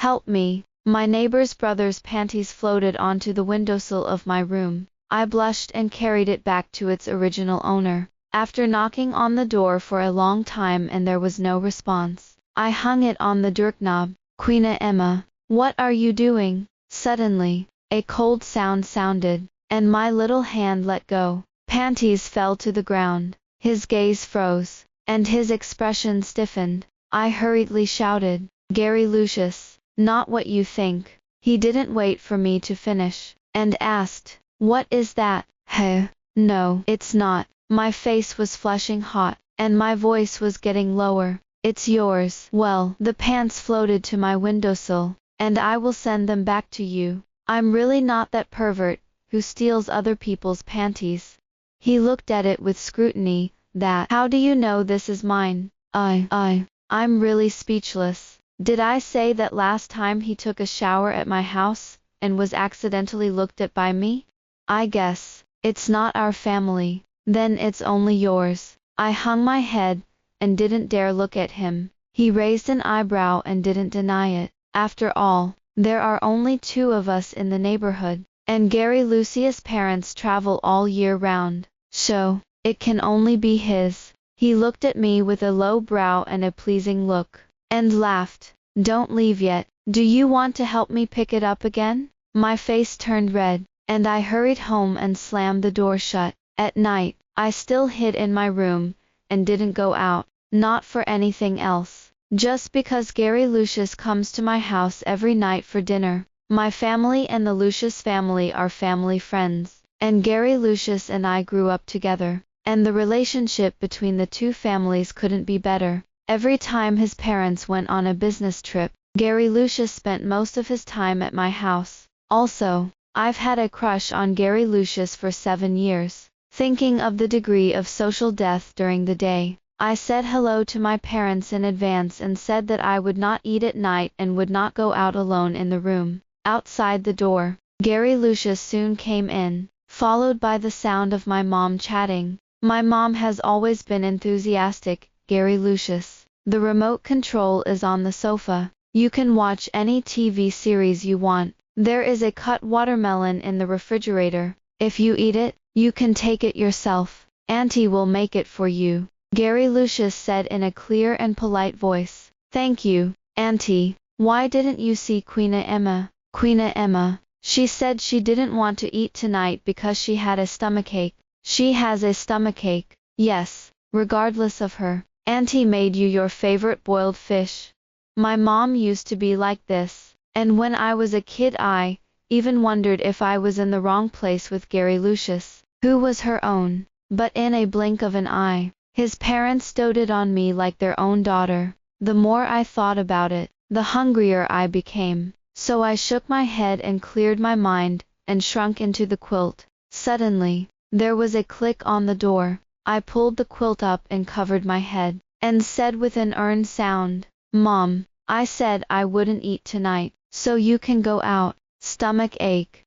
Help me. My neighbor's brother's panties floated onto the windowsill of my room. I blushed and carried it back to its original owner. After knocking on the door for a long time and there was no response, I hung it on the doorknob. Queen Emma, what are you doing? Suddenly, a cold sound sounded, and my little hand let go. Panties fell to the ground. His gaze froze, and his expression stiffened. I hurriedly shouted, Gary Lucius, not what you think. He didn't wait for me to finish, and asked, what is that? Heh, no, it's not. My face was flushing hot, and my voice was getting lower. It's yours. Well, the pants floated to my windowsill, and I will send them back to you. I'm really not that pervert who steals other people's panties. He looked at it with scrutiny. How do you know this is mine? I'm really speechless. Did I say that last time he took a shower at my house, and was accidentally looked at by me? I guess it's not our family. Then it's only yours. I hung my head, and didn't dare look at him. He raised an eyebrow and didn't deny it. After all, there are only 2 of us in the neighborhood, and Gary Lucius' parents travel all year round, so it can only be his. He looked at me with a low brow and a pleasing look, and laughed. Don't leave yet. Do you want to help me pick it up again? My face turned red, and I hurried home and slammed the door shut. At night, I still hid in my room, and didn't go out, not for anything else. Just because Gary Lucius comes to my house every night for dinner. My family and the Lucius family are family friends, and Gary Lucius and I grew up together, and the relationship between the 2 families couldn't be better. Every time his parents went on a business trip, Gary Lucius spent most of his time at my house. Also, I've had a crush on Gary Lucius for 7 years. Thinking of the degree of social death during the day, I said hello to my parents in advance and said that I would not eat at night and would not go out alone in the room. Outside the door, Gary Lucius soon came in, followed by the sound of my mom chatting. My mom has always been enthusiastic, Gary Lucius. The remote control is on the sofa. You can watch any TV series you want. There is a cut watermelon in the refrigerator. If you eat it, you can take it yourself. Auntie will make it for you, Gary Lucius said in a clear and polite voice. Thank you, Auntie. Why didn't you see Queen Emma? Queen Emma, she said she didn't want to eat tonight because she had a stomachache. She has a stomachache. Yes, regardless of her. Auntie made you your favorite boiled fish. My mom used to be like this, and when I was a kid I even wondered if I was in the wrong place with Gary Lucius, who was her own. But in a blink of an eye, his parents doted on me like their own daughter. The more I thought about it, the hungrier I became. So I shook my head and cleared my mind, and shrunk into the quilt. Suddenly, there was a click on the door. I pulled the quilt up and covered my head, and said with an earned sound, Mom, I said I wouldn't eat tonight, so you can go out. Stomach ache.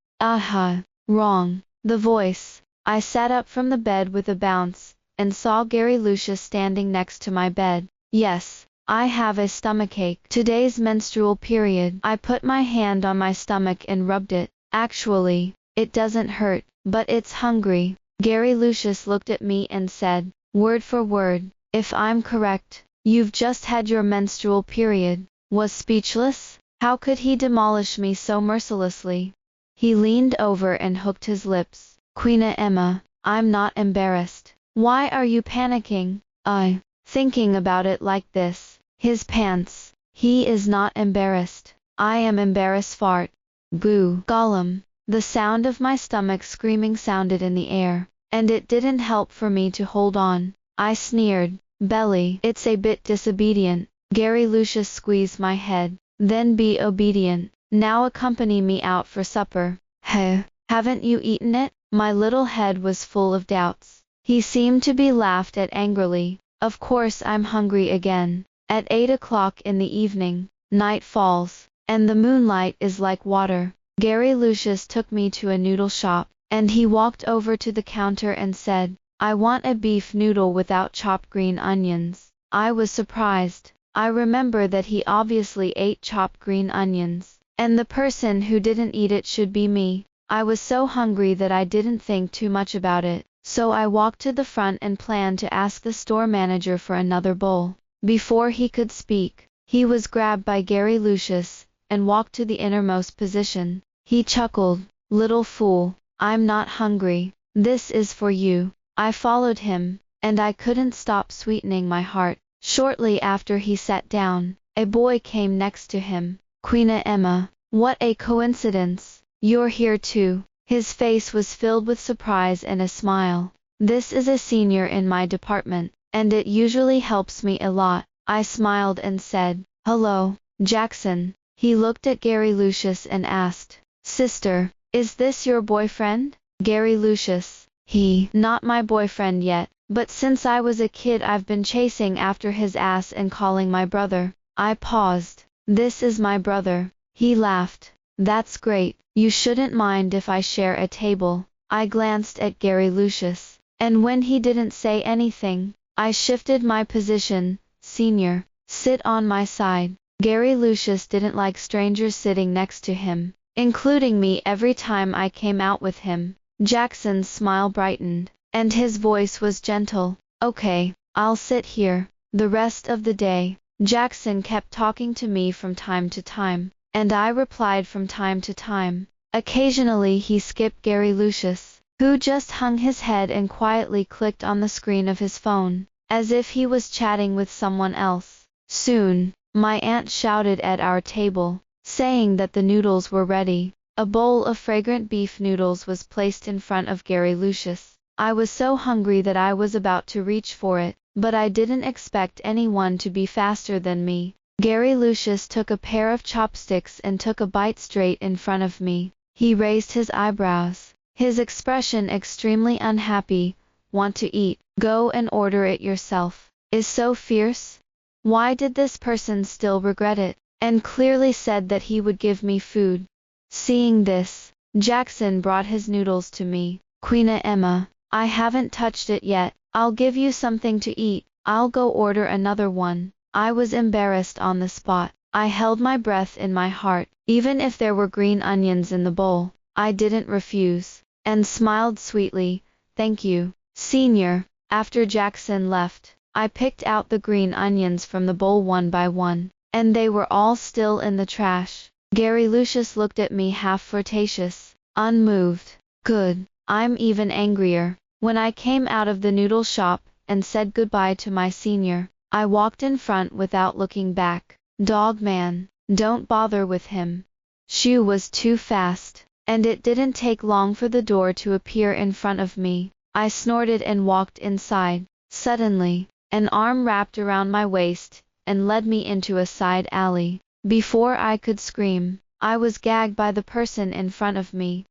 Wrong. The voice. I sat up from the bed with a bounce, and saw Gary Lucius standing next to my bed. Yes, I have a stomachache. Today's menstrual period. I put my hand on my stomach and rubbed it. Actually, it doesn't hurt, but it's hungry. Gary Lucius looked at me and said, word for word, if I'm correct, you've just had your menstrual period. Was speechless. How could he demolish me so mercilessly? He leaned over and hooked his lips. Queen Emma, I'm not embarrassed. Why are you panicking? Thinking about it like this. His pants. He is not embarrassed. I am embarrassed. Fart. Boo. Gollum. The sound of my stomach screaming sounded in the air, and it didn't help for me to hold on. I sneered. Belly. It's a bit disobedient. Gary Lucius squeezed my head. Then be obedient. Now accompany me out for supper. Haven't you eaten it? My little head was full of doubts. He seemed to be laughed at angrily. Of course I'm hungry again. At 8 o'clock in the evening, night falls, and the moonlight is like water. Gary Lucius took me to a noodle shop, and he walked over to the counter and said, I want a beef noodle without chopped green onions. I was surprised. I remember that he obviously ate chopped green onions, and the person who didn't eat it should be me. I was so hungry that I didn't think too much about it, so I walked to the front and planned to ask the store manager for another bowl. Before he could speak, he was grabbed by Gary Lucius and walked to the innermost position. He chuckled, "Little fool, I'm not hungry. This is for you." I followed him, and I couldn't stop sweetening my heart. Shortly after he sat down, a boy came next to him. "Queen Emma, what a coincidence. You're here too." His face was filled with surprise and a smile. "This is a senior in my department, and it usually helps me a lot." I smiled and said, "Hello, Jackson." He looked at Gary Lucius and asked, "Sister, is this your boyfriend?" Gary Lucius, "Not my boyfriend yet, but since I was a kid I've been chasing after his ass and calling my brother." I paused. "This is my brother." He laughed. "That's great. You shouldn't mind if I share a table." I glanced at Gary Lucius, and when he didn't say anything, I shifted my position. "Senior, sit on my side." Gary Lucius didn't like strangers sitting next to him, including me every time I came out with him. Jackson's smile brightened, and his voice was gentle. "Okay, I'll sit here." The rest of the day, Jackson kept talking to me from time to time, and I replied from time to time. Occasionally he skipped Gary Lucius, who just hung his head and quietly clicked on the screen of his phone, as if he was chatting with someone else. Soon, my aunt shouted at our table, saying that the noodles were ready. A bowl of fragrant beef noodles was placed in front of Gary Lucius. I was so hungry that I was about to reach for it, but I didn't expect anyone to be faster than me. Gary Lucius took a pair of chopsticks and took a bite straight in front of me. He raised his eyebrows, his expression extremely unhappy. "Want to eat? Go and order it yourself." Is so fierce? Why did this person still regret it, and clearly said that he would give me food? Seeing this, Jackson brought his noodles to me. "Queen Emma, I haven't touched it yet. I'll give you something to eat." "I'll go order another one." I was embarrassed on the spot. I held my breath in my heart. Even if there were green onions in the bowl, I didn't refuse, and smiled sweetly. "Thank you, Senior." After Jackson left, I picked out the green onions from the bowl one by one, and they were all still in the trash. Gary Lucius looked at me half flirtatious, unmoved. Good. I'm even angrier. When I came out of the noodle shop and said goodbye to my senior, I walked in front without looking back. "Dog man, don't bother with him." Shoo was too fast, and it didn't take long for the door to appear in front of me. I snorted and walked inside. Suddenly, an arm wrapped around my waist and led me into a side alley. Before I could scream, I was gagged by the person in front of me.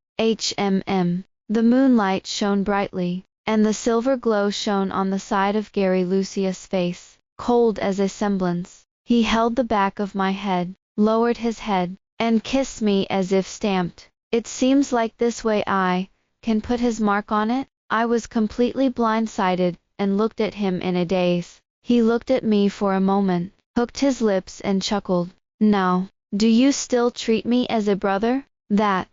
The moonlight shone brightly, and the silver glow shone on the side of Gary Lucius' face, cold as a semblance. He held the back of my head, lowered his head, and kissed me as if stamped. It seems like this way I can put his mark on it. I was completely blindsided and looked at him in a daze. He looked at me for a moment, hooked his lips and chuckled. "Now, do you still treat me as a brother?"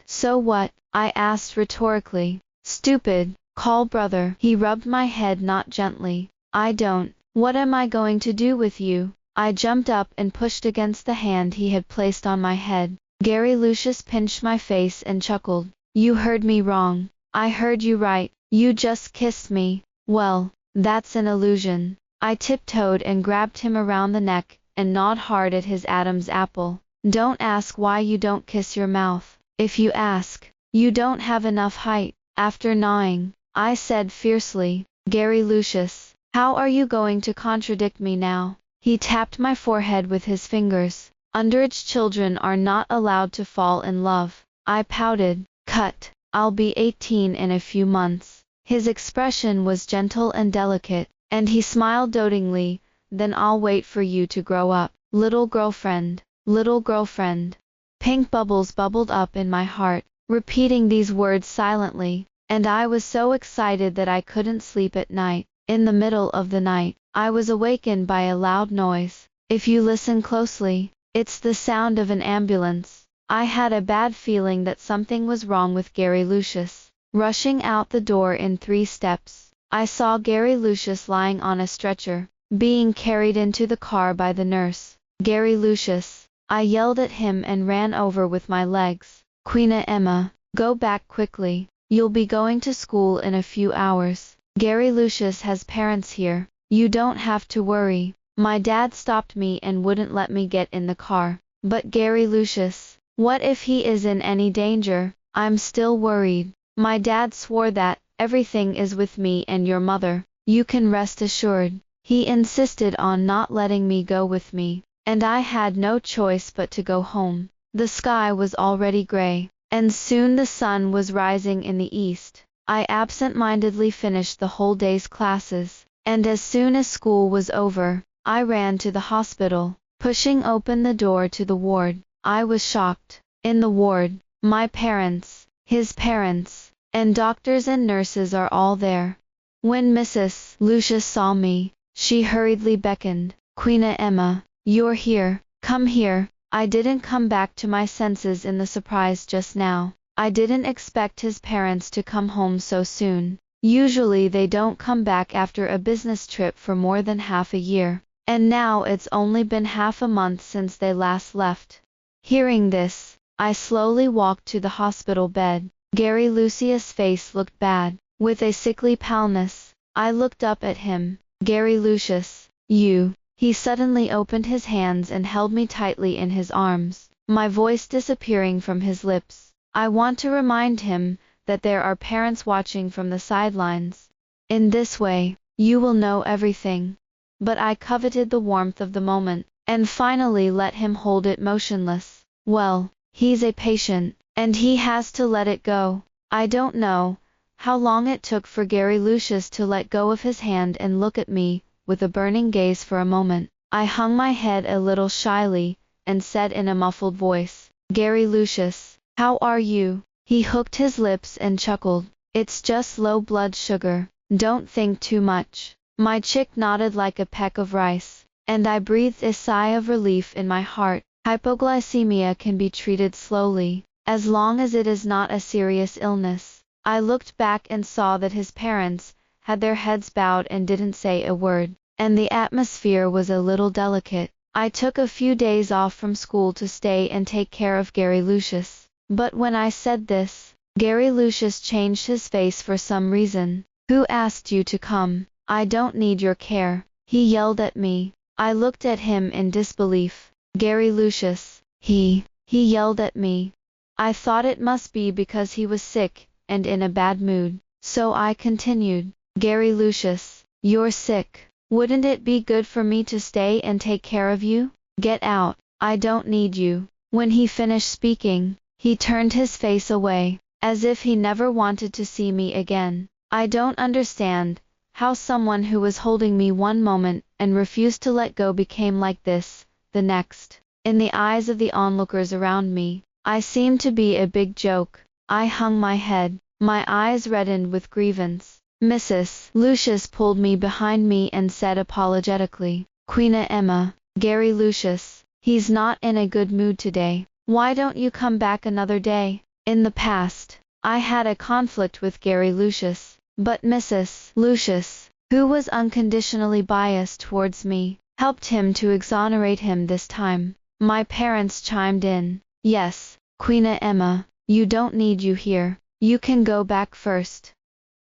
So what?" I asked rhetorically. "Stupid, call brother." He rubbed my head not gently. "I don't. What am I going to do with you?" I jumped up and pushed against the hand he had placed on my head. Gary Lucius pinched my face and chuckled. "You heard me wrong." "I heard you right. You just kissed me." "Well, that's an illusion." I tiptoed and grabbed him around the neck and gnawed hard at his Adam's apple. "Don't ask why you don't kiss your mouth. If you ask, you don't have enough height." After gnawing, I said fiercely, "Gary Lucius, how are you going to contradict me now?" He tapped my forehead with his fingers. "Underage children are not allowed to fall in love." I pouted. "Cut. I'll be 18 in a few months." His expression was gentle and delicate, and he smiled dotingly. "Then I'll wait for you to grow up, little girlfriend, little girlfriend." Pink bubbles bubbled up in my heart, repeating these words silently, and I was so excited that I couldn't sleep at night. In the middle of the night, I was awakened by a loud noise. If you listen closely, it's the sound of an ambulance. I had a bad feeling that something was wrong with Gary Lucius. Rushing out the door in 3 steps, I saw Gary Lucius lying on a stretcher, being carried into the car by the nurse. Gary Lucius! I yelled at him and ran over with my legs. Queen Emma, go back quickly. You'll be going to school in a few hours. Gary Lucius has parents here. You don't have to worry. My dad stopped me and wouldn't let me get in the car. But Gary Lucius, what if he is in any danger? I'm still worried. My dad swore that everything is with me and your mother. You can rest assured. He insisted on not letting me go with me, and I had no choice but to go home. The sky was already gray, and soon the sun was rising in the east. I absent-mindedly finished the whole day's classes, and as soon as school was over, I ran to the hospital. Pushing open the door to the ward, I was shocked. In the ward, my parents, his parents, and doctors and nurses are all there. When Mrs. Lucius saw me, she hurriedly beckoned. Queen Emma, you're here. Come here. I didn't come back to my senses in the surprise just now. I didn't expect his parents to come home so soon. Usually they don't come back after a business trip for more than half a year. And now it's only been half a month since they last left. Hearing this, I slowly walked to the hospital bed. Gary Lucius' face looked bad, with a sickly paleness. I looked up at him. Gary Lucius, you. He suddenly opened his hands and held me tightly in his arms, my voice disappearing from his lips. I want to remind him that there are parents watching from the sidelines. In this way, you will know everything. But I coveted the warmth of the moment, and finally let him hold it motionless. Well, he's a patient, and he has to let it go. I don't know how long it took for Gary Lucius to let go of his hand and look at me with a burning gaze for a moment. I hung my head a little shyly, and said in a muffled voice, Gary Lucius, how are you? He hooked his lips and chuckled. It's just low blood sugar. Don't think too much. My chick nodded like a peck of rice, and I breathed a sigh of relief in my heart. Hypoglycemia can be treated slowly, as long as it is not a serious illness. I looked back and saw that his parents had their heads bowed and didn't say a word, and the atmosphere was a little delicate. I took a few days off from school to stay and take care of Gary Lucius. But when I said this, Gary Lucius changed his face for some reason. Who asked you to come? I don't need your care, he yelled at me. I looked at him in disbelief. Gary Lucius, he yelled at me. I thought it must be because he was sick and in a bad mood, so I continued. Gary Lucius, you're sick. Wouldn't it be good for me to stay and take care of you? Get out, I don't need you. When he finished speaking, he turned his face away, as if he never wanted to see me again. I don't understand how someone who was holding me one moment and refused to let go became like this the next. In the eyes of the onlookers around me, I seemed to be a big joke. I hung my head, my eyes reddened with grievance. Mrs. Lucius pulled me behind me and said apologetically, Queen Emma, Gary Lucius, he's not in a good mood today. Why don't you come back another day? In the past, I had a conflict with Gary Lucius, but Mrs. Lucius, who was unconditionally biased towards me, helped him to exonerate him this time. My parents chimed in. Yes, Queen Emma, you don't need you here. You can go back first.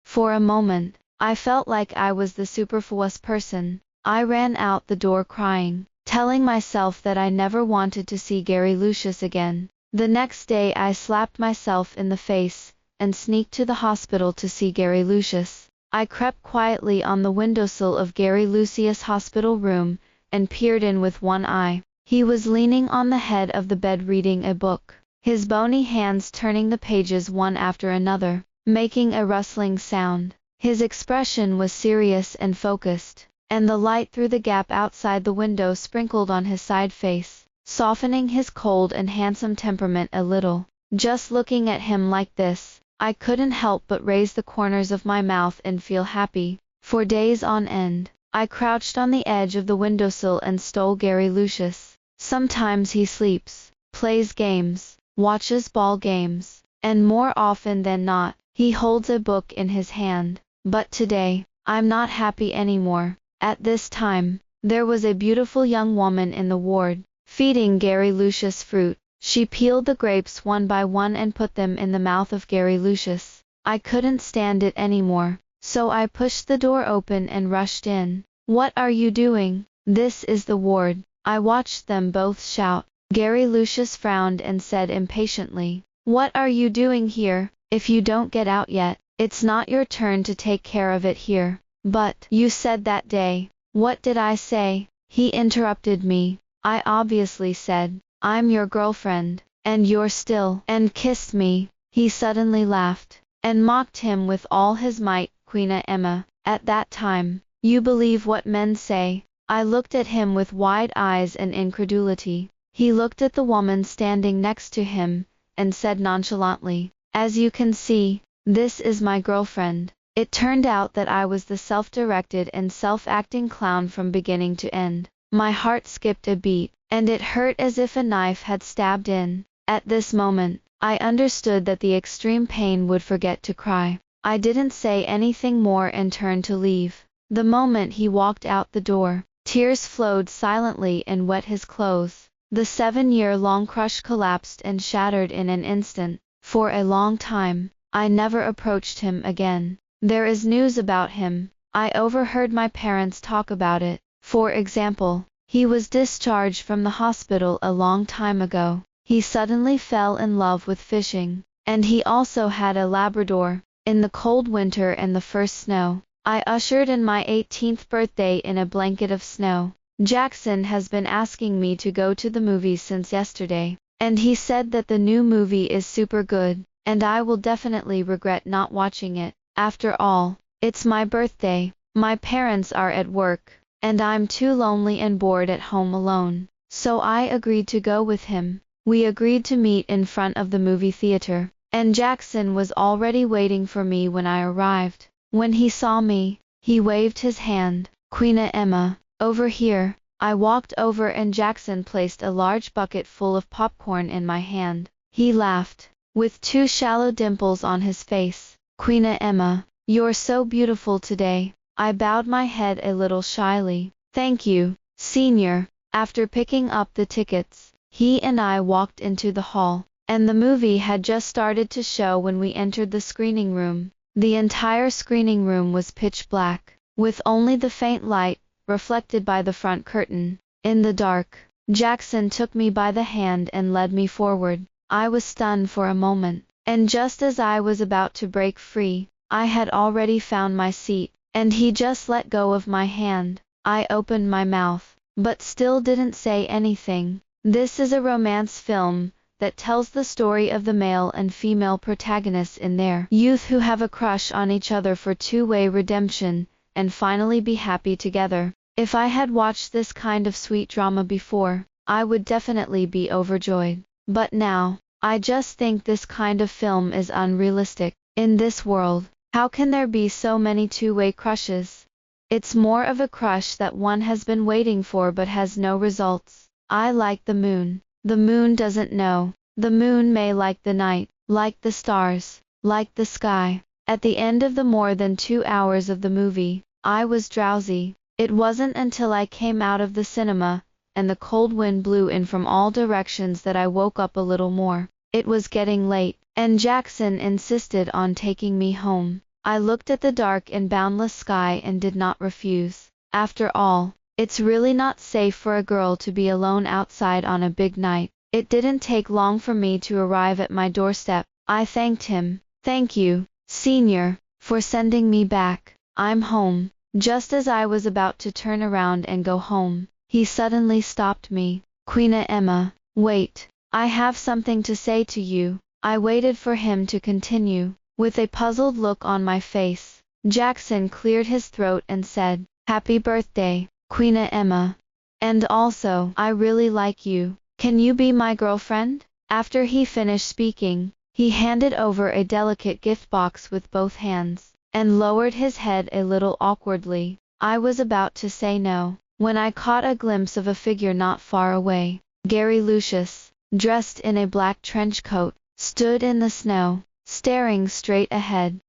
For a moment, I felt like I was the superfluous person. I ran out the door crying, telling myself that I never wanted to see Gary Lucius again. The next day I slapped myself in the face, and sneaked to the hospital to see Gary Lucius. I crept quietly on the windowsill of Gary Lucius' hospital room, and peered in with one eye. He was leaning on the head of the bed reading a book, his bony hands turning the pages one after another, making a rustling sound. His expression was serious and focused, and the light through the gap outside the window sprinkled on his side face, softening his cold and handsome temperament a little. Just looking at him like this, I couldn't help but raise the corners of my mouth and feel happy. For days on end, I crouched on the edge of the windowsill and stole Gary Lucius. Sometimes he sleeps, plays games, watches ball games, and more often than not, he holds a book in his hand. But today, I'm not happy anymore. At this time, there was a beautiful young woman in the ward, feeding Gary Lucius fruit. She peeled the grapes one by one and put them in the mouth of Gary Lucius. I couldn't stand it anymore, so I pushed the door open and rushed in. What are you doing? This is the ward. I watched them both shout. Gary Lucius frowned and said impatiently, "What are you doing here? If you don't get out yet, it's not your turn to take care of it here." "But you said that day." "What did I say?" He interrupted me. "I obviously said, I'm your girlfriend, and you're still," and kissed me. He suddenly laughed, and mocked him with all his might. Queen Emma, at that time, you believe what men say? I looked at him with wide eyes and incredulity. He looked at the woman standing next to him, and said nonchalantly, "As you can see, this is my girlfriend." It turned out that I was the self-directed and self-acting clown from beginning to end. My heart skipped a beat, and it hurt as if a knife had stabbed in. At this moment, I understood that the extreme pain would forget to cry. I didn't say anything more and turned to leave. The moment he walked out the door, tears flowed silently and wet his clothes. The 7-year-long crush collapsed and shattered in an instant. For a long time, I never approached him again. There is news about him. I overheard my parents talk about it. For example, he was discharged from the hospital a long time ago. He suddenly fell in love with fishing, and he also had a Labrador. In the cold winter and the first snow, I ushered in my 18th birthday in a blanket of snow. Jackson has been asking me to go to the movies since yesterday, and he said that the new movie is super good, and I will definitely regret not watching it. After all, it's my birthday, my parents are at work, and I'm too lonely and bored at home alone. So I agreed to go with him. We agreed to meet in front of the movie theater, and Jackson was already waiting for me when I arrived. When he saw me, he waved his hand. "Queen Emma, over here." I walked over and Jackson placed a large bucket full of popcorn in my hand. He laughed, with 2 shallow dimples on his face. "Queen Emma, you're so beautiful today." I bowed my head a little shyly. "Thank you, Senior." After picking up the tickets, he and I walked into the hall, and the movie had just started to show when we entered the screening room. The entire screening room was pitch black, with only the faint light reflected by the front curtain. In the dark, Jackson took me by the hand and led me forward. I was stunned for a moment, and just as I was about to break free, I had already found my seat, and he just let go of my hand. I opened my mouth, but still didn't say anything. This is a romance film that tells the story of the male and female protagonists in their youth who have a crush on each other for two-way redemption, and finally be happy together. If I had watched this kind of sweet drama before, I would definitely be overjoyed. But now, I just think this kind of film is unrealistic. In this world, how can there be so many two-way crushes? It's more of a crush that one has been waiting for but has no results. I like the moon. The moon doesn't know. The moon may like the night, like the stars, like the sky. At the end of the more than 2 hours of the movie, I was drowsy. It wasn't until I came out of the cinema, and the cold wind blew in from all directions that I woke up a little more. It was getting late, and Jackson insisted on taking me home. I looked at the dark and boundless sky and did not refuse. After all, it's really not safe for a girl to be alone outside on a big night. It didn't take long for me to arrive at my doorstep. I thanked him. "Thank you, Senior, for sending me back. I'm home." Just as I was about to turn around and go home, he suddenly stopped me. "Queen Emma, wait. I have something to say to you." I waited for him to continue. With a puzzled look on my face, Jackson cleared his throat and said, "Happy birthday, Queen Emma. And also, I really like you. Can you be my girlfriend?" After he finished speaking, he handed over a delicate gift box with both hands, and lowered his head a little awkwardly. I was about to say no, when I caught a glimpse of a figure not far away. Gary Lucius, dressed in a black trench coat, stood in the snow, staring straight ahead.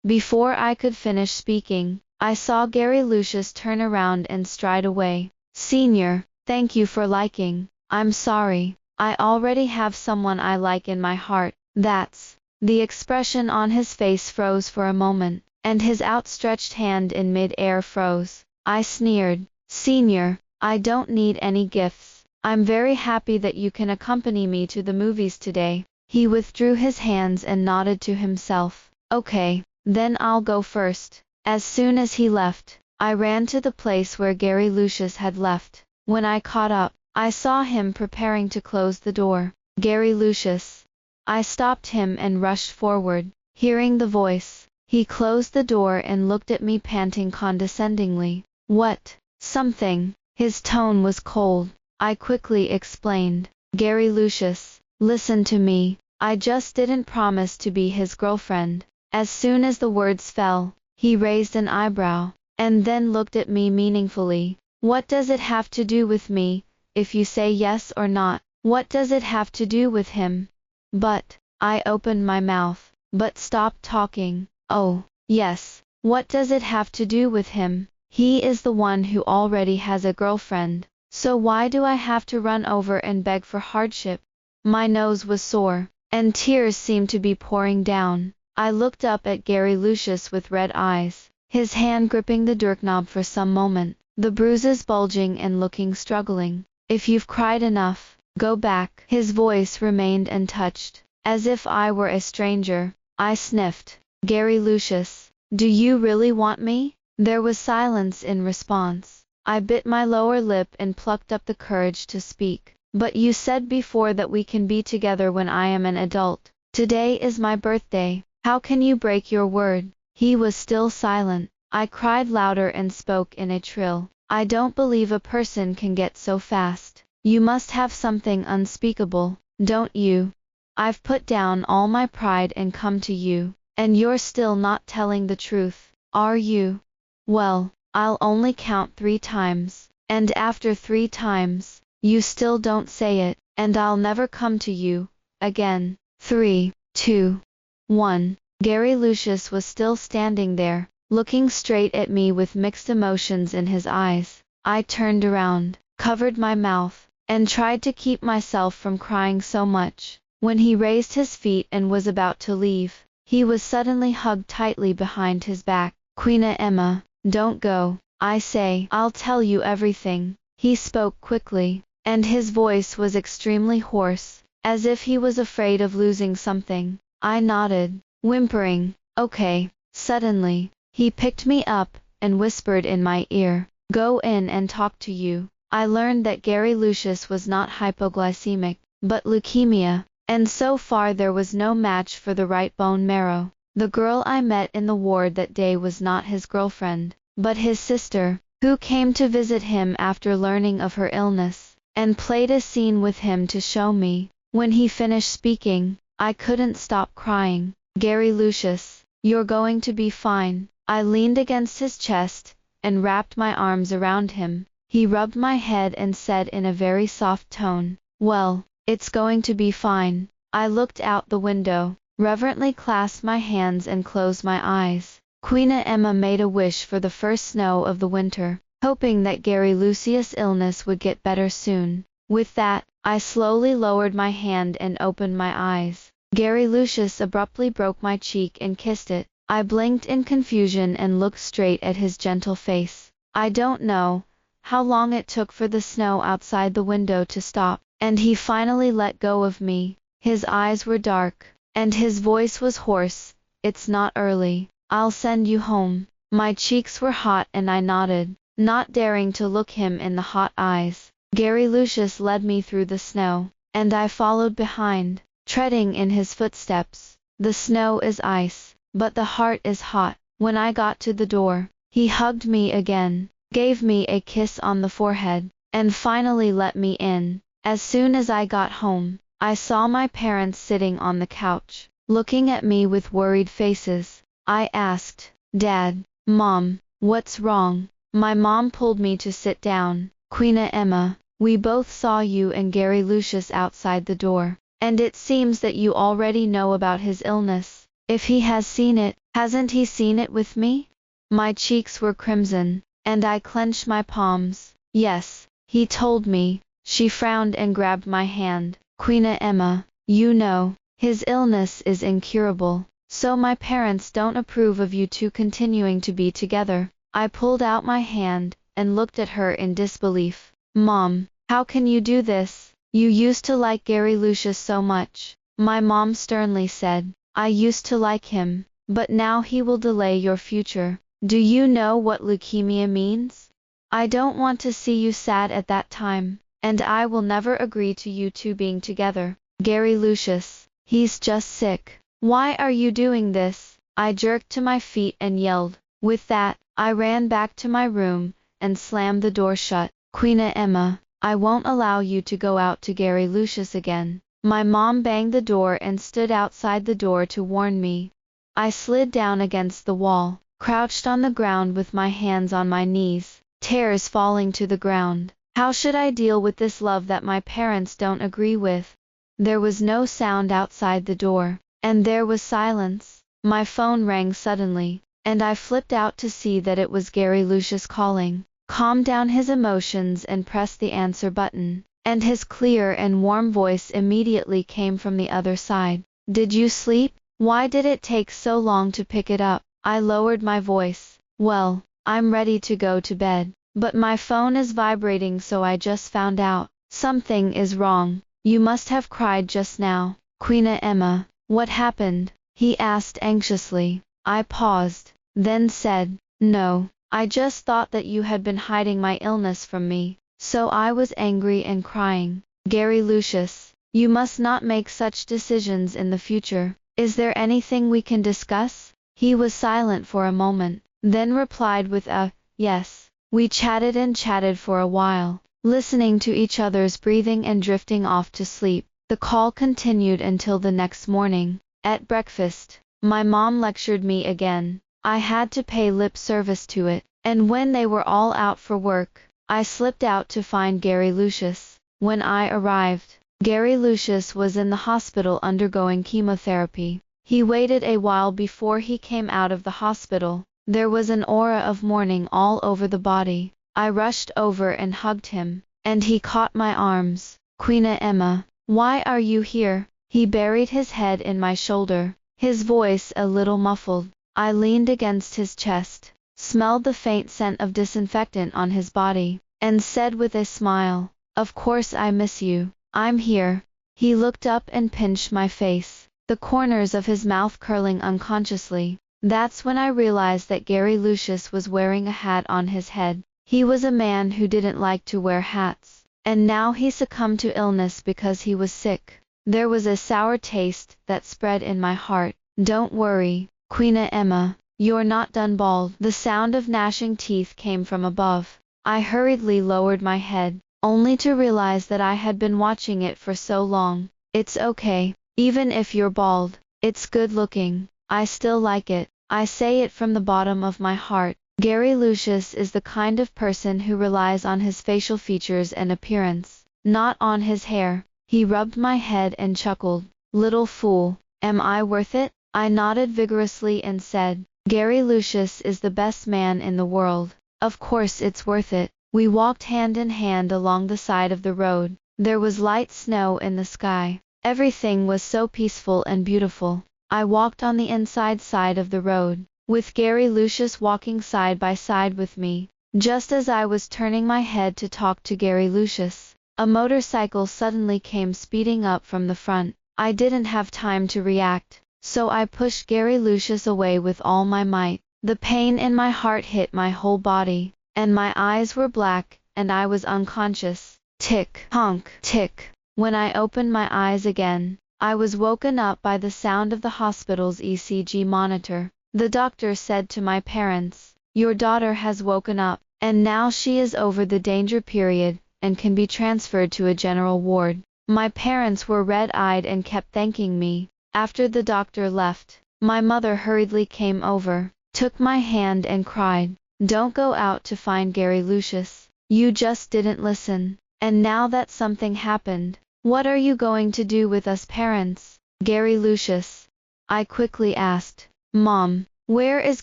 Before I could finish speaking, I saw Gary Lucius turn around and stride away. Senior, thank you for liking. I'm sorry, I already have someone I like in my heart. That's. The expression on his face froze for a moment, and his outstretched hand in mid-air froze. I sneered. Senior, I don't need any gifts. I'm very happy that you can accompany me to the movies today. He withdrew his hands and nodded to himself. Okay, then I'll go first. As soon as he left, I ran to the place where Gary Lucius had left. When I caught up, I saw him preparing to close the door. Gary Lucius. I stopped him and rushed forward. Hearing the voice, he closed the door and looked at me, panting condescendingly. What? Something. His tone was cold. I quickly explained. Gary Lucius, listen to me. I just didn't promise to be his girlfriend. As soon as the words fell, he raised an eyebrow, and then looked at me meaningfully. What does it have to do with me, if you say yes or not? What does it have to do with him? But, I opened my mouth, but stopped talking. Oh, yes, what does it have to do with him? He is the one who already has a girlfriend, so why do I have to run over and beg for hardship? My nose was sore, and tears seemed to be pouring down. I looked up at Gary Lucius with red eyes, his hand gripping the doorknob for some moment, the bruises bulging and looking struggling. If you've cried enough, go back. His voice remained untouched, as if I were a stranger. I sniffed. Gary Lucius, do you really want me? There was silence in response. I bit my lower lip and plucked up the courage to speak. But you said before that we can be together when I am an adult. Today is my birthday. How can you break your word? He was still silent. I cried louder and spoke in a trill. I don't believe a person can get so fast. You must have something unspeakable, don't you? I've put down all my pride and come to you, and you're still not telling the truth, are you? Well, I'll only count 3 times, and after 3 times, you still don't say it, and I'll never come to you again. 3, 2, 1. Gary Lucius was still standing there, looking straight at me with mixed emotions in his eyes. I turned around, covered my mouth, and tried to keep myself from crying so much. When he raised his feet and was about to leave, he was suddenly hugged tightly behind his back. Queen Emma, don't go. I say, I'll tell you everything. He spoke quickly, and his voice was extremely hoarse, as if he was afraid of losing something. I nodded, whimpering, okay. Suddenly, he picked me up and whispered in my ear, go in and talk to you. I learned that Gary Lucius was not hypoglycemic, but leukemia, and so far there was no match for the right bone marrow. The girl I met in the ward that day was not his girlfriend, but his sister, who came to visit him after learning of her illness, and played a scene with him to show me. When he finished speaking, I couldn't stop crying. Gary Lucius, you're going to be fine. I leaned against his chest, and wrapped my arms around him. He rubbed my head and said in a very soft tone, well, it's going to be fine. I looked out the window, reverently clasped my hands and closed my eyes. Queen Emma made a wish for the first snow of the winter, hoping that Gary Lucius' illness would get better soon. With that, I slowly lowered my hand and opened my eyes. Gary Lucius abruptly broke my cheek and kissed it. I blinked in confusion and looked straight at his gentle face. I don't know how long it took for the snow outside the window to stop, and he finally let go of me. His eyes were dark, and his voice was hoarse. It's not early. I'll send you home. My cheeks were hot and I nodded, not daring to look him in the hot eyes. Gary Lucius led me through the snow, and I followed behind, treading in his footsteps. The snow is ice, but the heart is hot. When I got to the door, he hugged me again, gave me a kiss on the forehead, and finally let me in. As soon as I got home, I saw my parents sitting on the couch, looking at me with worried faces. I asked, Dad, Mom, What's wrong? My mom pulled me to sit down. Queen Emma, we both saw you and Gary Lucius outside the door, and it seems that you already know about his illness. If he has seen it, hasn't he seen it with me? My cheeks were crimson, and I clenched my palms. Yes, he told me. She frowned and grabbed my hand. Queen Emma, you know, his illness is incurable, so my parents don't approve of you two continuing to be together. I pulled out my hand and looked at her in disbelief. Mom, how can you do this? You used to like Gary Lucius so much. My mom sternly said, I used to like him, but now he will delay your future. Do you know what leukemia means? I don't want to see you sad at that time, and I will never agree to you two being together. Gary Lucius, he's just sick. Why are you doing this? I jerked to my feet and yelled. With that, I ran back to my room and slammed the door shut. Queen Emma, I won't allow you to go out to Gary Lucius again. My mom banged the door and stood outside the door to warn me. I slid down against the wall, crouched on the ground with my hands on my knees, tears falling to the ground. How should I deal with this love that my parents don't agree with? There was no sound outside the door, and there was silence. My phone rang suddenly, and I flipped out to see that it was Gary Lucius calling. Calmed down his emotions and pressed the answer button, and his clear and warm voice immediately came from the other side. Did you sleep? Why did it take so long to pick it up? I lowered my voice. Well, I'm ready to go to bed, but my phone is vibrating, so I just found out. Something is wrong. You must have cried just now. Queen Emma, what happened? He asked anxiously. I paused, then said, no, I just thought that you had been hiding my illness from me, so I was angry and crying. Gary Lucius, you must not make such decisions in the future. Is there anything we can discuss? He was silent for a moment, then replied with a, yes. We chatted and chatted for a while, listening to each other's breathing and drifting off to sleep. The call continued until the next morning. At breakfast, my mom lectured me again. I had to pay lip service to it, and when they were all out for work, I slipped out to find Gary Lucius. When I arrived, Gary Lucius was in the hospital undergoing chemotherapy. He waited a while before he came out of the hospital. There was an aura of mourning all over the body. I rushed over and hugged him, and he caught my arms. Queen Emma, why are you here? He buried his head in my shoulder, his voice a little muffled. I leaned against his chest, smelled the faint scent of disinfectant on his body, and said with a smile, of course I miss you. I'm here. He looked up and pinched my face, the corners of his mouth curling unconsciously. That's when I realized that Gary Lucius was wearing a hat on his head. He was a man who didn't like to wear hats, and now he succumbed to illness because he was sick. There was a sour taste that spread in my heart. Don't worry, Queen Emma, you're not done bald. The sound of gnashing teeth came from above. I hurriedly lowered my head, only to realize that I had been watching it for so long. It's okay, even if you're bald. It's good looking. I still like it. I say it from the bottom of my heart. Gary Lucius is the kind of person who relies on his facial features and appearance, not on his hair. He rubbed my head and chuckled. Little fool, am I worth it? I nodded vigorously and said, Gary Lucius is the best man in the world. Of course it's worth it. We walked hand in hand along the side of the road. There was light snow in the sky. Everything was so peaceful and beautiful. I walked on the inside side of the road, with Gary Lucius walking side by side with me. Just as I was turning my head to talk to Gary Lucius, a motorcycle suddenly came speeding up from the front. I didn't have time to react, so I pushed Gary Lucius away with all my might. The pain in my heart hit my whole body, and my eyes were black, and I was unconscious. Tick, honk, tick. When I opened my eyes again, I was woken up by the sound of the hospital's ECG monitor. The doctor said to my parents, your daughter has woken up, and now she is over the danger period, and can be transferred to a general ward. My parents were red-eyed and kept thanking me. After the doctor left, my mother hurriedly came over, took my hand and cried, Don't go out to find Gary Lucius. You just didn't listen. And now that something happened, what are you going to do with us parents? Gary Lucius, I quickly asked. Mom, where is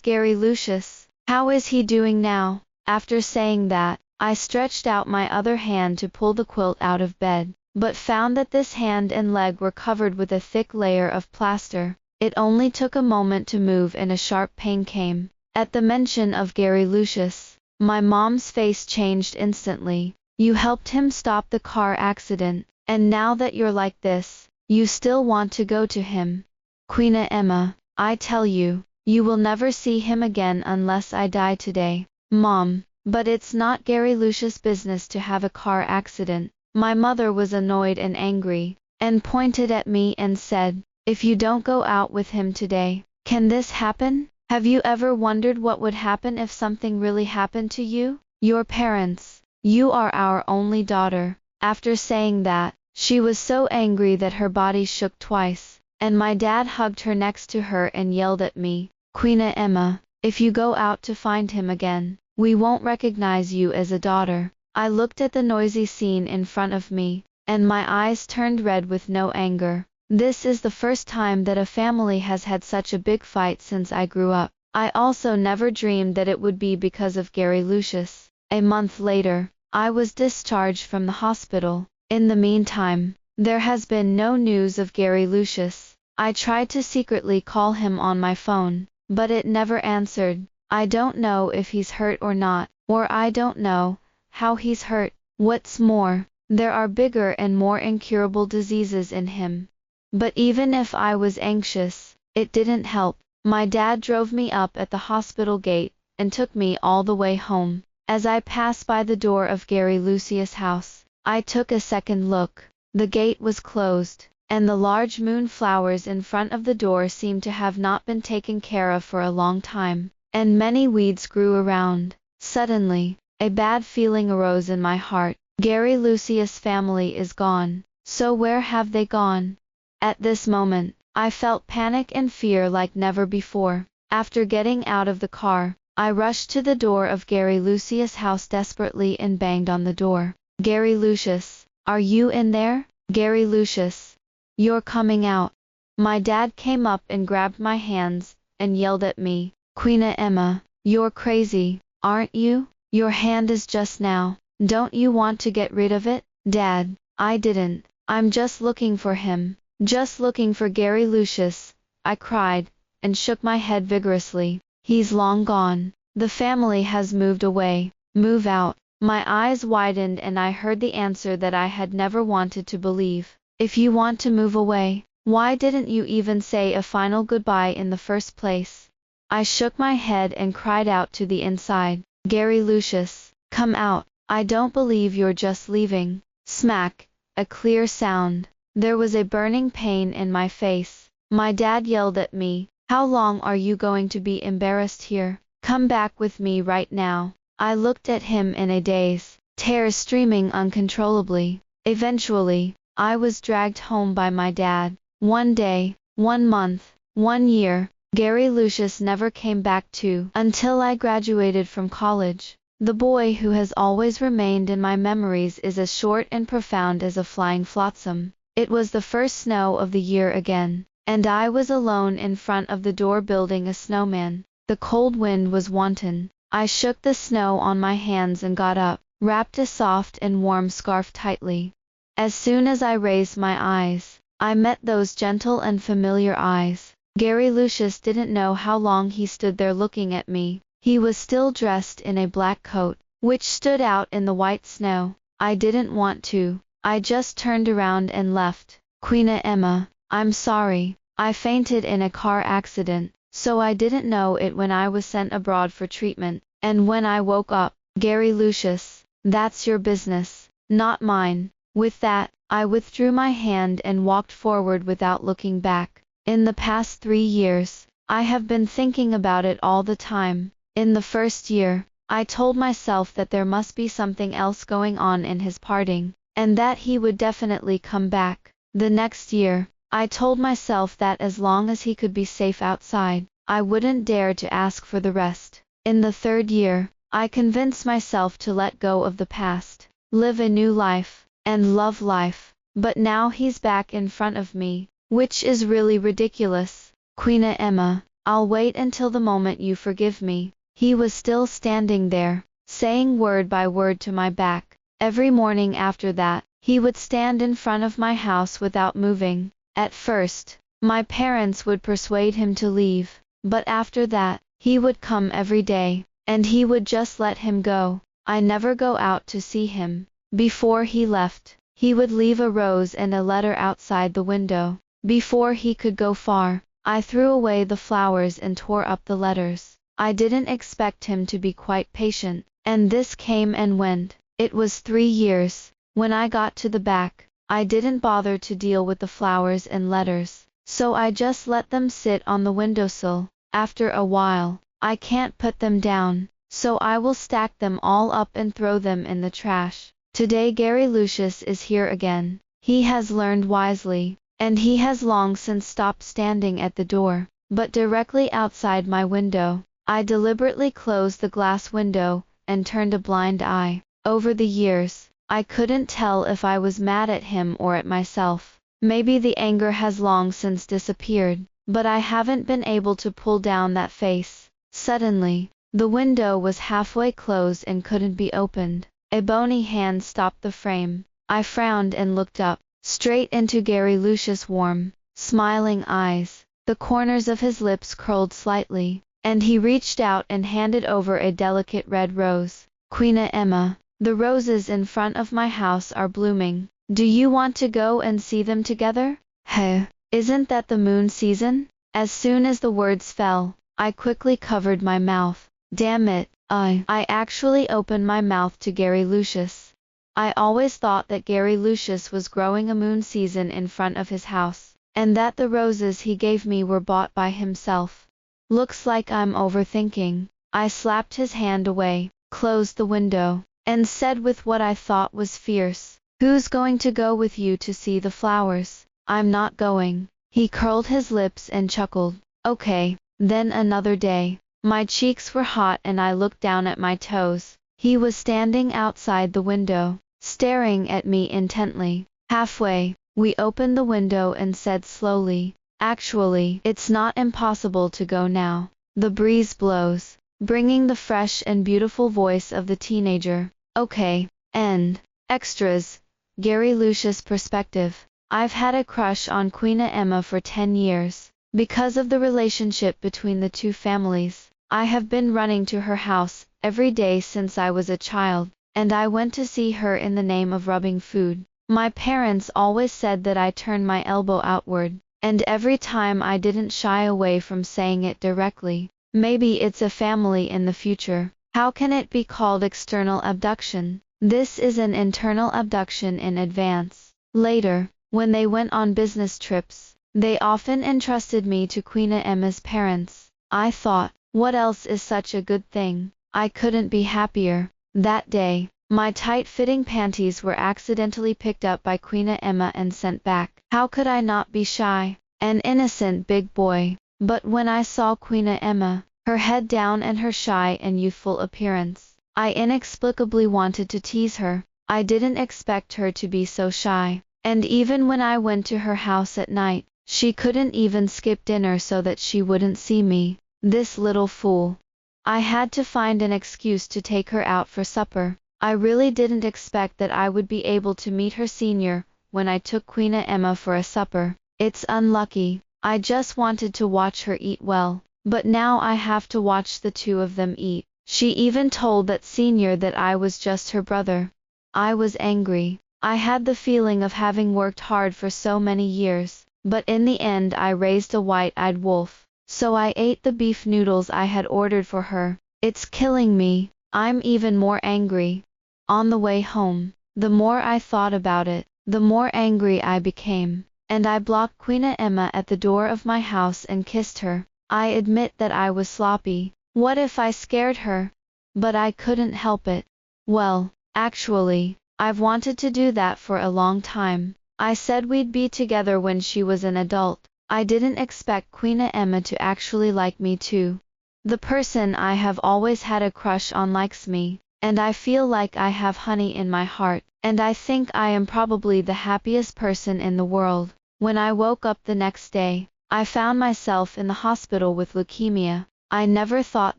Gary Lucius? How is he doing now? After saying that, I stretched out my other hand to pull the quilt out of bed, but found that this hand and leg were covered with a thick layer of plaster. It only took a moment to move and a sharp pain came. At the mention of Gary Lucius, my mom's face changed instantly. You helped him stop the car accident, and now that you're like this, you still want to go to him. Queen Emma, I tell you, you will never see him again unless I die today. Mom, but it's not Gary Lucius' business to have a car accident. My mother was annoyed and angry, and pointed at me and said, if you don't go out with him today, can this happen? Have you ever wondered what would happen if something really happened to you? Your parents, you are our only daughter. After saying that, she was so angry that her body shook twice, and my dad hugged her next to her and yelled at me, Queen Emma, if you go out to find him again, we won't recognize you as a daughter. I looked at the noisy scene in front of me, and my eyes turned red with no anger. This is the first time that a family has had such a big fight since I grew up. I also never dreamed that it would be because of Gary Lucius. A month later, I was discharged from the hospital. In the meantime, there has been no news of Gary Lucius. I tried to secretly call him on my phone, but it never answered. I don't know if he's hurt or not, or I don't know how he's hurt. What's more, there are bigger and more incurable diseases in him. But even if I was anxious, it didn't help. My dad drove me up at the hospital gate, and took me all the way home. As I passed by the door of Gary Lucius' house, I took a second look. The gate was closed, and the large moon flowers in front of the door seemed to have not been taken care of for a long time, and many weeds grew around. Suddenly, a bad feeling arose in my heart. Gary Lucius' family is gone. So where have they gone? At this moment, I felt panic and fear like never before. After getting out of the car, I rushed to the door of Gary Lucius' house desperately and banged on the door. Gary Lucius, are you in there? Gary Lucius, you're coming out. My dad came up and grabbed my hands, and yelled at me, Queen Emma, you're crazy, aren't you? Your hand is just now. Don't you want to get rid of it? Dad, I didn't. I'm just looking for him. Just looking for Gary Lucius, I cried, and shook my head vigorously. He's long gone. The family has moved away. Move out. My eyes widened and I heard the answer that I had never wanted to believe. If you want to move away, why didn't you even say a final goodbye in the first place? I shook my head and cried out to the inside, Gary Lucius, come out. I don't believe you're just leaving. Smack, a clear sound. There was a burning pain in my face. My dad yelled at me, how long are you going to be embarrassed here? Come back with me right now. I looked at him in a daze, tears streaming uncontrollably. Eventually, I was dragged home by my dad. 1 day, 1 month, 1 year, Gary Lucius never came back to until I graduated from college. The boy who has always remained in my memories is as short and profound as a flying flotsam. It was the first snow of the year again, and I was alone in front of the door building a snowman. The cold wind was wanton. I shook the snow on my hands and got up, wrapped a soft and warm scarf tightly. As soon as I raised my eyes, I met those gentle and familiar eyes. Gary Lucius didn't know how long he stood there looking at me. He was still dressed in a black coat, which stood out in the white snow. I didn't want to. I just turned around and left. Queen Emma, I'm sorry. I fainted in a car accident, so I didn't know it when I was sent abroad for treatment. And when I woke up, Gary Lucius, that's your business, not mine. With that, I withdrew my hand and walked forward without looking back. In the past 3 years, I have been thinking about it all the time. In the first year, I told myself that there must be something else going on in his parting, and that he would definitely come back. The next year, I told myself that as long as he could be safe outside, I wouldn't dare to ask for the rest. In the 3rd year, I convinced myself to let go of the past, live a new life, and love life. But now he's back in front of me, which is really ridiculous. Queen Emma, I'll wait until the moment you forgive me. He was still standing there, saying word by word to my back. Every morning after that, he would stand in front of my house without moving. At first, my parents would persuade him to leave, but after that, he would come every day, and he would just let him go. I never go out to see him. Before he left, he would leave a rose and a letter outside the window. Before he could go far, I threw away the flowers and tore up the letters. I didn't expect him to be quite patient, and this came and went. It was 3 years. When I got to the back, I didn't bother to deal with the flowers and letters, so I just let them sit on the windowsill. After a while, I can't put them down, so I will stack them all up and throw them in the trash. Today Gary Lucius is here again. He has learned wisely, and he has long since stopped standing at the door, but directly outside my window. I deliberately closed the glass window and turned a blind eye. Over the years, I couldn't tell if I was mad at him or at myself. Maybe the anger has long since disappeared, but I haven't been able to pull down that face. Suddenly, the window was halfway closed and couldn't be opened. A bony hand stopped the frame. I frowned and looked up, straight into Gary Lucius' warm, smiling eyes. The corners of his lips curled slightly, and he reached out and handed over a delicate red rose. Queen Emma, the roses in front of my house are blooming. Do you want to go and see them together? Hey, isn't that the moon season? As soon as the words fell, I quickly covered my mouth. Damn it, I actually opened my mouth to Gary Lucius. I always thought that Gary Lucius was growing a moon season in front of his house, and that the roses he gave me were bought by himself. Looks like I'm overthinking. I slapped his hand away, closed the window, and said with what I thought was fierce, "Who's going to go with you to see the flowers?" "I'm not going." He curled his lips and chuckled. "Okay, then another day." My cheeks were hot and I looked down at my toes. He was standing outside the window, staring at me intently. Halfway, we opened the window and said slowly, "Actually, it's not impossible to go now. The breeze blows, bringing the fresh and beautiful voice of the teenager." Okay, end. Extras. Gary Lucius perspective. I've had a crush on Queen Emma for 10 years. Because of the relationship between the two families, I have been running to her house every day since I was a child, and I went to see her in the name of rubbing food. My parents always said that I turned my elbow outward, and every time I didn't shy away from saying it directly. Maybe it's a family in the future. How can it be called external abduction? This is an internal abduction in advance. Later, when they went on business trips, they often entrusted me to Queen Emma's parents. I thought, what else is such a good thing? I couldn't be happier. That day, my tight-fitting panties were accidentally picked up by Queen Emma and sent back. How could I not be shy? An innocent big boy. But when I saw Queen Emma, her head down and her shy and youthful appearance, I inexplicably wanted to tease her. I didn't expect her to be so shy. And even when I went to her house at night, she couldn't even skip dinner so that she wouldn't see me. This little fool. I had to find an excuse to take her out for supper. I really didn't expect that I would be able to meet her senior when I took Queen Emma for a supper. It's unlucky. I just wanted to watch her eat well, but now I have to watch the two of them eat. She even told that senior that I was just her brother. I was angry. I had the feeling of having worked hard for so many years, but in the end I raised a white-eyed wolf. So I ate the beef noodles I had ordered for her. It's killing me. I'm even more angry. On the way home, the more I thought about it, the more angry I became, and I blocked Queen Emma at the door of my house and kissed her. I admit that I was sloppy. What if I scared her? But I couldn't help it. Well, actually, I've wanted to do that for a long time. I said we'd be together when she was an adult. I didn't expect Queen Emma to actually like me too. The person I have always had a crush on likes me, and I feel like I have honey in my heart, and I think I am probably the happiest person in the world. When I woke up the next day, I found myself in the hospital with leukemia. I never thought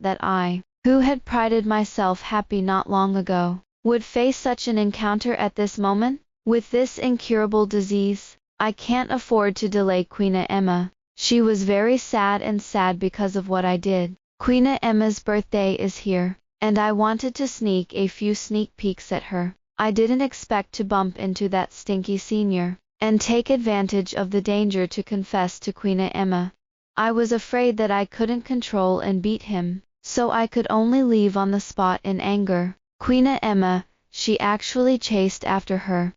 that I, who had prided myself happy not long ago, would face such an encounter at this moment. With this incurable disease, I can't afford to delay Queen Emma. She was very sad because of what I did. Queen Emma's birthday is here, and I wanted to sneak a few sneak peeks at her. I didn't expect to bump into that stinky senior, and take advantage of the danger to confess to Queen Emma. I was afraid that I couldn't control and beat him, so I could only leave on the spot in anger. Queen Emma, she actually chased after her.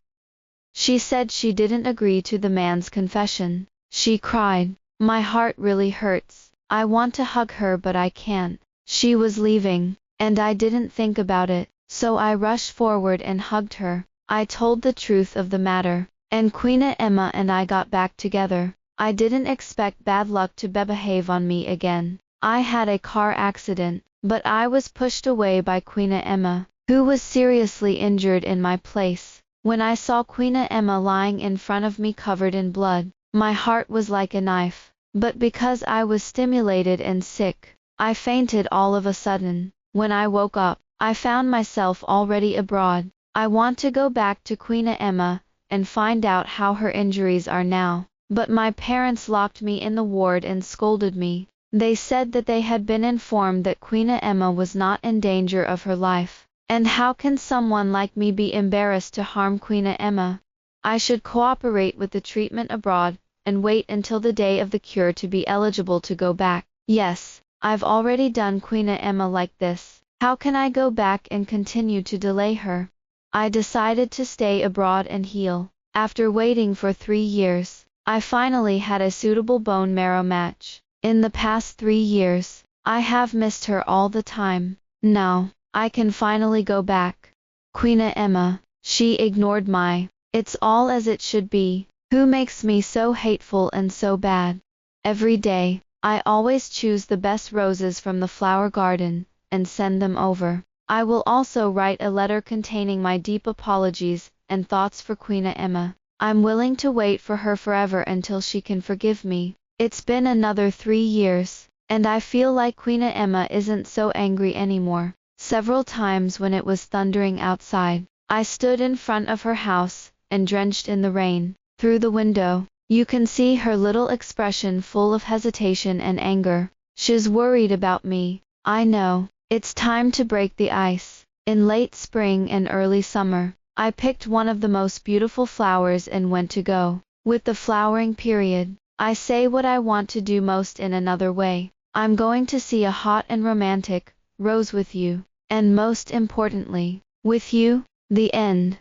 She said she didn't agree to the man's confession. She cried. My heart really hurts. I want to hug her but I can't. She was leaving, and I didn't think about it, so I rushed forward and hugged her. I told the truth of the matter, and Queen Emma and I got back together. I didn't expect bad luck to behave on me again. I had a car accident, but I was pushed away by Queen Emma, who was seriously injured in my place. When I saw Queen Emma lying in front of me covered in blood, my heart was like a knife. But because I was stimulated and sick, I fainted all of a sudden. When I woke up, I found myself already abroad. I want to go back to Queen Emma and find out how her injuries are now. But my parents locked me in the ward and scolded me. They said that they had been informed that Queen Emma was not in danger of her life. And how can someone like me be embarrassed to harm Queen Emma? I should cooperate with the treatment abroad, and wait until the day of the cure to be eligible to go back. Yes, I've already done Queen Emma like this. How can I go back and continue to delay her? I decided to stay abroad and heal. After waiting for 3 years, I finally had a suitable bone marrow match. In the past 3 years, I have missed her all the time. Now, I can finally go back. Queen Emma, she ignored my, it's all as it should be. Who makes me so hateful and so bad? Every day, I always choose the best roses from the flower garden, and send them over. I will also write a letter containing my deep apologies and thoughts for Queen Emma. I'm willing to wait for her forever until she can forgive me. It's been another 3 years, and I feel like Queen Emma isn't so angry anymore. Several times when it was thundering outside, I stood in front of her house, and drenched in the rain. Through the window, you can see her little expression full of hesitation and anger. She's worried about me. I know. It's time to break the ice. In late spring and early summer, I picked one of the most beautiful flowers and went to go. With the flowering period, I say what I want to do most in another way. I'm going to see a hot and romantic rose with you, and most importantly, with you. The end.